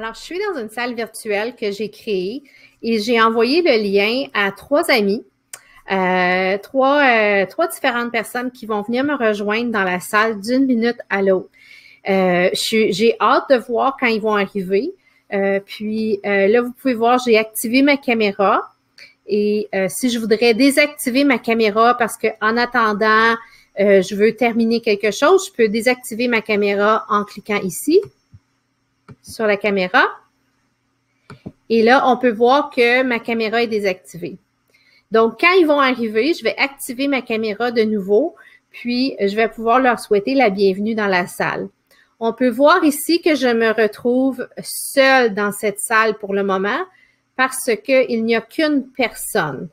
Alors, je suis dans une salle virtuelle que j'ai créée et j'ai envoyé le lien à 3 amis, trois différentes personnes qui vont venir me rejoindre dans la salle d'une minute à l'autre. J'ai hâte de voir quand ils vont arriver. Là, vous pouvez voir, j'ai activé ma caméra. Et si je voudrais désactiver ma caméra parce que en attendant, je veux terminer quelque chose, je peux désactiver ma caméra en cliquant ici sur la caméra. Et là, on peut voir que ma caméra est désactivée. Donc, quand ils vont arriver, je vais activer ma caméra de nouveau, puis je vais pouvoir leur souhaiter la bienvenue dans la salle. On peut voir ici que je me retrouve seule dans cette salle pour le moment parce qu'il n'y a qu'une personne.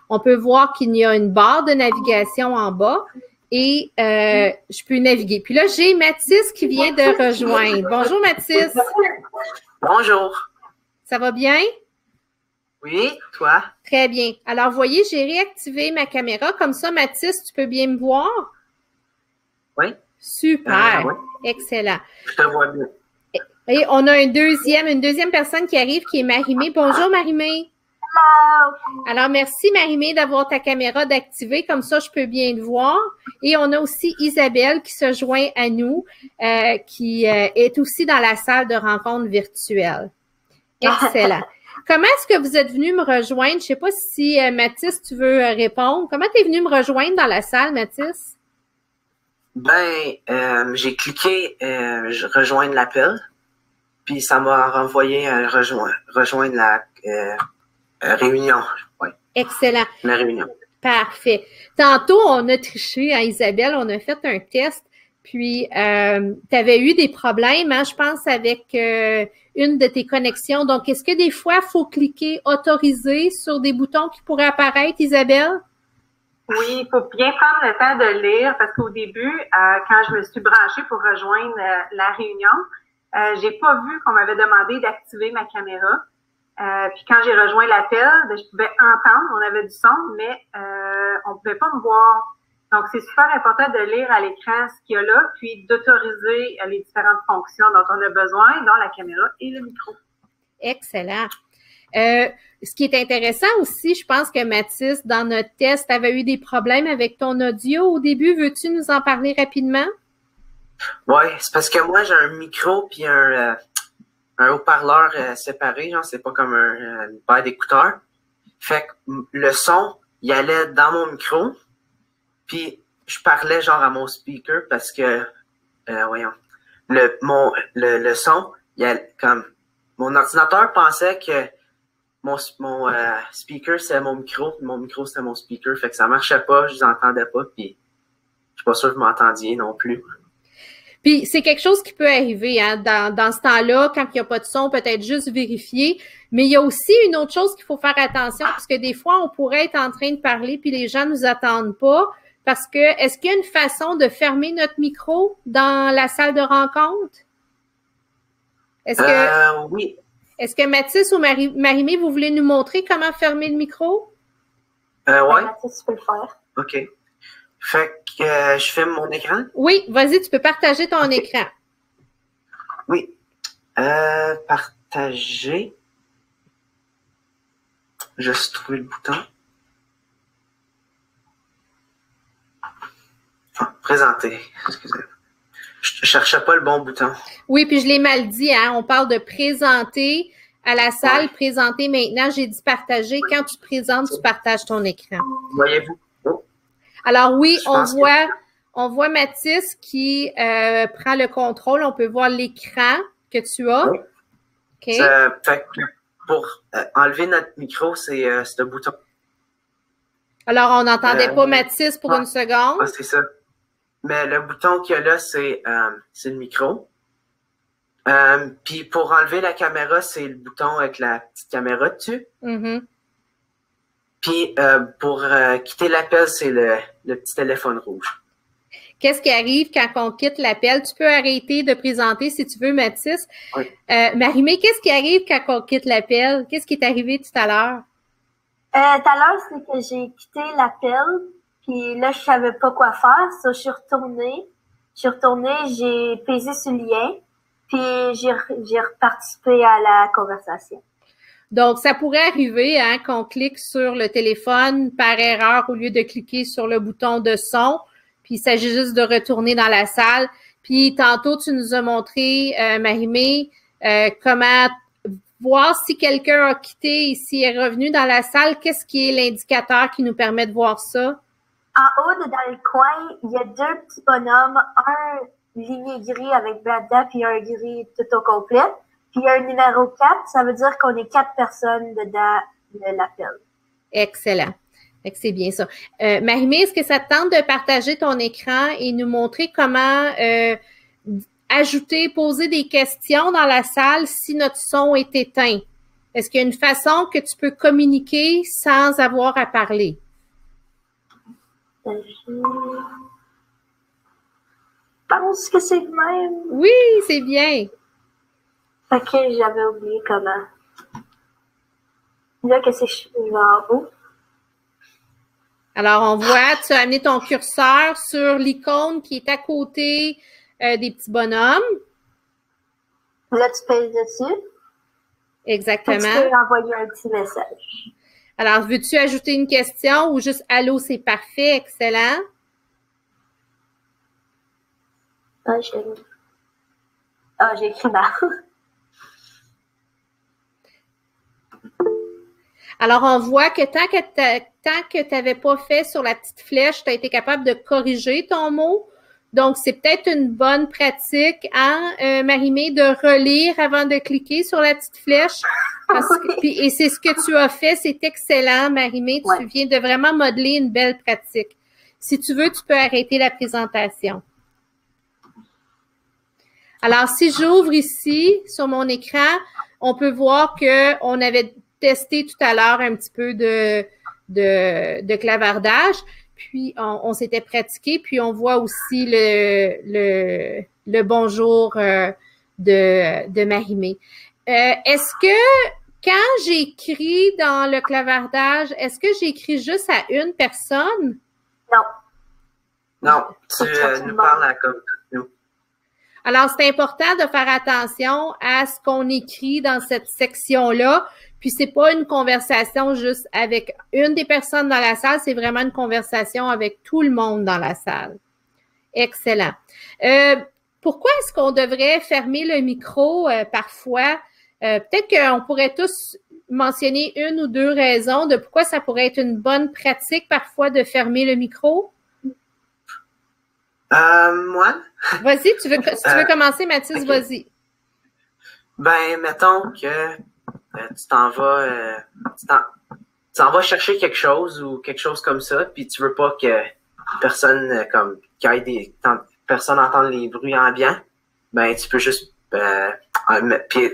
On peut voir qu'il y a une barre de navigation en bas et je peux naviguer. Puis là, j'ai Mathis qui vient de rejoindre. Bonjour Mathis. Bonjour. Ça va bien? Oui, toi? Très bien. Alors, voyez, j'ai réactivé ma caméra. Comme ça, Mathis, tu peux bien me voir? Oui. Super. Oui. Excellent. Je te vois bien. Et on a une deuxième personne qui arrive, qui est Marimé. Bonjour, Marimé. Hello. Alors, merci, Marimé, d'avoir ta caméra d'activer. Comme ça, je peux bien te voir. Et on a aussi Isabelle qui se joint à nous, qui est aussi dans la salle de rencontre virtuelle. Excellent. Comment est-ce que vous êtes venu me rejoindre? Je ne sais pas si, Mathis, tu veux répondre. Comment tu es venu me rejoindre dans la salle, Mathis? J'ai cliqué rejoindre l'appel, puis ça m'a renvoyé à rejoindre la réunion. Oui. Excellent. La réunion. Parfait. Tantôt, on a triché à Isabelle, on a fait un test, puis tu avais eu des problèmes, hein, je pense, avec une de tes connexions. Donc, est-ce que des fois, il faut cliquer autoriser sur des boutons qui pourraient apparaître, Isabelle? Oui, il faut bien prendre le temps de lire parce qu'au début, quand je me suis branchée pour rejoindre la réunion, j'ai pas vu qu'on m'avait demandé d'activer ma caméra. Puis quand j'ai rejoint l'appel, je pouvais entendre, on avait du son, mais on pouvait pas me voir. Donc, c'est super important de lire à l'écran ce qu'il y a là, puis d'autoriser les différentes fonctions dont on a besoin, dont la caméra et le micro. Excellent. Ce qui est intéressant aussi, je pense que Mathis, dans notre test, tu avais eu des problèmes avec ton audio au début. Veux-tu nous en parler rapidement? Oui, c'est parce que moi, j'ai un micro puis un haut-parleur séparé, genre, c'est pas comme une paire d'écouteurs. Fait que le son, il allait dans mon micro, puis je parlais genre à mon speaker parce que, le son, comme, mon ordinateur pensait que mon speaker, c'est mon micro c'était mon speaker, fait que ça marchait pas, je les entendais pas, puis je suis pas sûr que vous m'entendiez non plus. Puis c'est quelque chose qui peut arriver, hein, dans ce temps-là, quand il n'y a pas de son, peut-être juste vérifier. Mais il y a aussi une autre chose qu'il faut faire attention, parce que des fois, on pourrait être en train de parler, puis les gens nous attendent pas. Parce que, est-ce qu'il y a une façon de fermer notre micro dans la salle de rencontre? Oui. Est-ce que Mathis ou Marimé, vous voulez nous montrer comment fermer le micro? Oui. Mathis, tu peux le faire. OK. Fait que je filme mon écran? Oui, vas-y, tu peux partager ton écran. Oui. Partager. Juste trouver le bouton. Présenter. Excusez-moi. Je cherchais pas le bon bouton. Oui, puis je l'ai mal dit, hein. On parle de présenter à la salle, présenter maintenant. J'ai dit partager. Quand tu présentes, tu partages ton écran. Voyez-vous? Oh. Alors oui, on voit Mathis qui prend le contrôle. On peut voir l'écran que tu as. Oui. OK. Fait que pour enlever notre micro, c'est ce bouton. Alors, on n'entendait pas Mathis pour une seconde. Ah, c'est ça. Mais le bouton qu'il y a là, c'est le micro. Puis pour enlever la caméra, c'est le bouton avec la petite caméra dessus. Mm-hmm. Puis pour quitter l'appel, c'est le petit téléphone rouge. Qu'est-ce qui arrive quand on quitte l'appel? Tu peux arrêter de présenter si tu veux, Mathis. Oui. Marimé, qu'est-ce qui arrive quand on quitte l'appel? Qu'est-ce qui est arrivé tout à l'heure? Tout à l'heure, c'est que j'ai quitté l'appel, puis là, je savais pas quoi faire. Ça, je suis retournée, j'ai pesé sur le lien, puis j'ai reparticipé à la conversation. Donc, ça pourrait arriver hein, qu'on clique sur le téléphone par erreur au lieu de cliquer sur le bouton de son, puis il s'agit juste de retourner dans la salle. Puis tantôt, tu nous as montré, Marie-Mé, comment voir si quelqu'un a quitté et s'il est revenu dans la salle. Qu'est-ce qui est l'indicateur qui nous permet de voir ça? En haut, dans le coin, il y a 2 petits bonhommes, un ligné gris avec Brenda, puis un gris tout au complet. Puis il y a un numéro 4, ça veut dire qu'on est 4 personnes dedans de l'appel. Excellent. Fait que c'est bien ça. Marie-Mé, est-ce que ça te tente de partager ton écran et nous montrer comment ajouter, poser des questions dans la salle si notre son est éteint? Est-ce qu'il y a une façon que tu peux communiquer sans avoir à parler? Je pense que c'est le même. Oui, c'est bien. Ok, j'avais oublié comment. Là, que c'est en haut. Alors, on voit, tu as amené ton curseur sur l'icône qui est à côté des petits bonhommes. Là, tu pèses dessus. Exactement. Tu peux envoyer un petit message. Alors, veux-tu ajouter une question ou juste « Allô, c'est parfait, excellent ». J'ai écrit mal. Alors, on voit que tant que tu n'avais pas fait sur la petite flèche, tu as été capable de corriger ton mot. Donc, c'est peut-être une bonne pratique, hein, Marie-Mé, de relire avant de cliquer sur la petite flèche. Et c'est ce que tu as fait, c'est excellent, Marie-Mé. Tu viens de vraiment modeler une belle pratique. Si tu veux, tu peux arrêter la présentation. Alors, si j'ouvre ici, sur mon écran, on peut voir qu'on avait testé tout à l'heure un petit peu de clavardage. Puis, on s'était pratiqué, puis on voit aussi le bonjour de Marie-Mé. Est-ce que, quand j'écris dans le clavardage, est-ce que j'écris juste à une personne? Non. Non, tu nous parles à comme nous. Alors, c'est important de faire attention à ce qu'on écrit dans cette section-là. Puis, c'est pas une conversation juste avec une des personnes dans la salle, c'est vraiment une conversation avec tout le monde dans la salle. Excellent. Pourquoi est-ce qu'on devrait fermer le micro parfois? Peut-être qu'on pourrait tous mentionner une ou deux raisons de pourquoi ça pourrait être une bonne pratique parfois de fermer le micro. Moi? Vas-y, tu veux commencer, Mathis, okay. Vas-y. Ben, mettons que tu t'en vas chercher quelque chose ou quelque chose comme ça, puis tu veux pas que personne personne entende les bruits ambiants, ben tu peux juste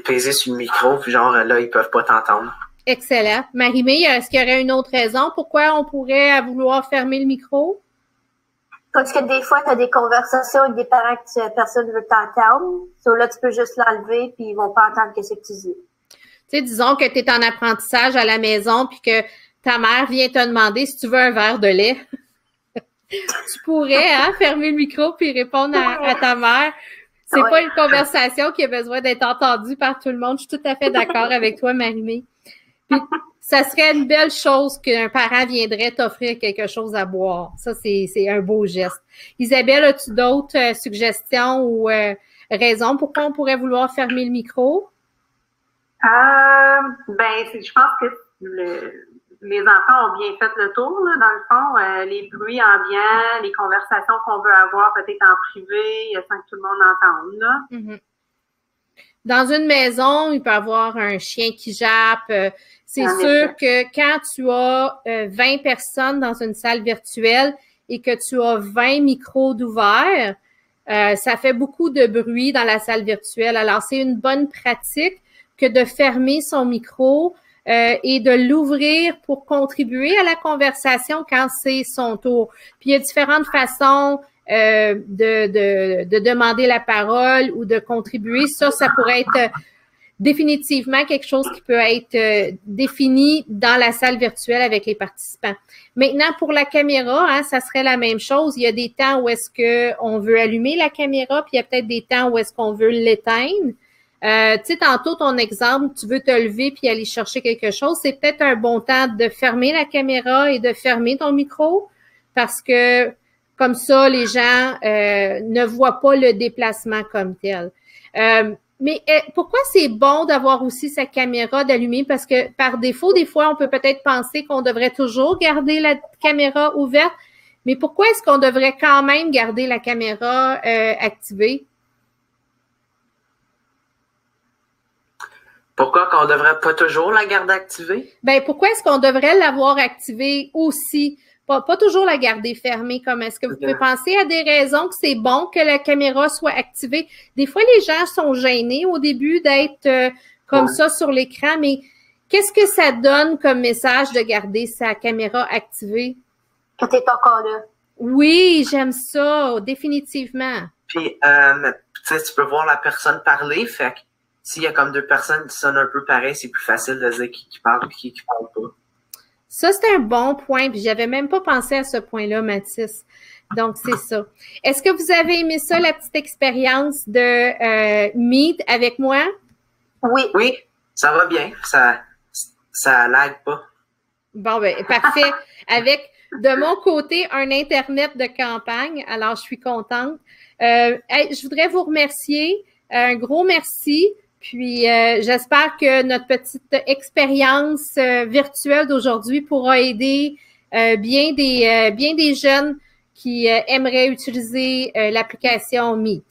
peser sur le micro, puis genre là, ils peuvent pas t'entendre. Excellent. Marie-Mé, est-ce qu'il y aurait une autre raison pourquoi on pourrait vouloir fermer le micro? Parce que des fois, tu as des conversations avec des parents que personne ne veut t'entendre. So, là, tu peux juste l'enlever, puis ils vont pas entendre ce que tu dis. Tu sais, disons que tu es en apprentissage à la maison, puis que ta mère vient te demander si tu veux un verre de lait. Tu pourrais fermer le micro puis répondre à ta mère. C'est pas une conversation qui a besoin d'être entendue par tout le monde. Je suis tout à fait d'accord avec toi, Marie-Mé. Puis, ça serait une belle chose qu'un parent viendrait t'offrir quelque chose à boire. Ça, c'est un beau geste. Isabelle, as-tu d'autres suggestions ou raisons pourquoi on pourrait vouloir fermer le micro? Je pense que les enfants ont bien fait le tour, là, dans le fond. Les bruits ambiants, les conversations qu'on veut avoir peut-être en privé, sans que tout le monde entende, là. Mm-hmm. Dans une maison, il peut y avoir un chien qui jappe. C'est sûr que quand tu as 20 personnes dans une salle virtuelle et que tu as 20 micros d'ouverts, ça fait beaucoup de bruit dans la salle virtuelle. Alors, c'est une bonne pratique que de fermer son micro et de l'ouvrir pour contribuer à la conversation quand c'est son tour. Puis, il y a différentes façons de demander la parole ou de contribuer. Ça pourrait être définitivement quelque chose qui peut être défini dans la salle virtuelle avec les participants. Maintenant, pour la caméra, hein, ça serait la même chose. Il y a des temps où est-ce qu'on veut allumer la caméra, puis il y a peut-être des temps où est-ce qu'on veut l'éteindre. Tu sais, tantôt, ton exemple, tu veux te lever puis aller chercher quelque chose, c'est peut-être un bon temps de fermer la caméra et de fermer ton micro parce que comme ça, les gens ne voient pas le déplacement comme tel. Mais pourquoi c'est bon d'avoir aussi sa caméra d'allumer? Parce que par défaut, des fois, on peut peut-être penser qu'on devrait toujours garder la caméra ouverte. Mais pourquoi est-ce qu'on devrait quand même garder la caméra activée? Pourquoi qu'on devrait pas toujours la garder activée? Ben, pourquoi est-ce qu'on devrait l'avoir activée aussi? Pas toujours la garder fermée. Comme est-ce que vous pouvez penser à des raisons que c'est bon que la caméra soit activée? Des fois, les gens sont gênés au début d'être comme ça sur l'écran, mais qu'est-ce que ça donne comme message de garder sa caméra activée? Que tu es encore là. Oui, j'aime ça, définitivement. Puis, tu peux voir la personne parler, fait que s'il y a comme deux personnes qui sonnent un peu pareil, c'est plus facile de dire qui parle et qui parle pas. Ça, c'est un bon point, puis j'avais même pas pensé à ce point-là, Mathis. Donc, c'est ça. Est-ce que vous avez aimé ça, la petite expérience de Meet avec moi? Oui. Oui, ça va bien. Ça lag pas. Bon, ben, parfait. Avec, de mon côté, un Internet de campagne. Alors, je suis contente. Je voudrais vous remercier. Un gros merci. Puis, j'espère que notre petite expérience virtuelle d'aujourd'hui pourra aider bien des jeunes qui aimeraient utiliser l'application Meet.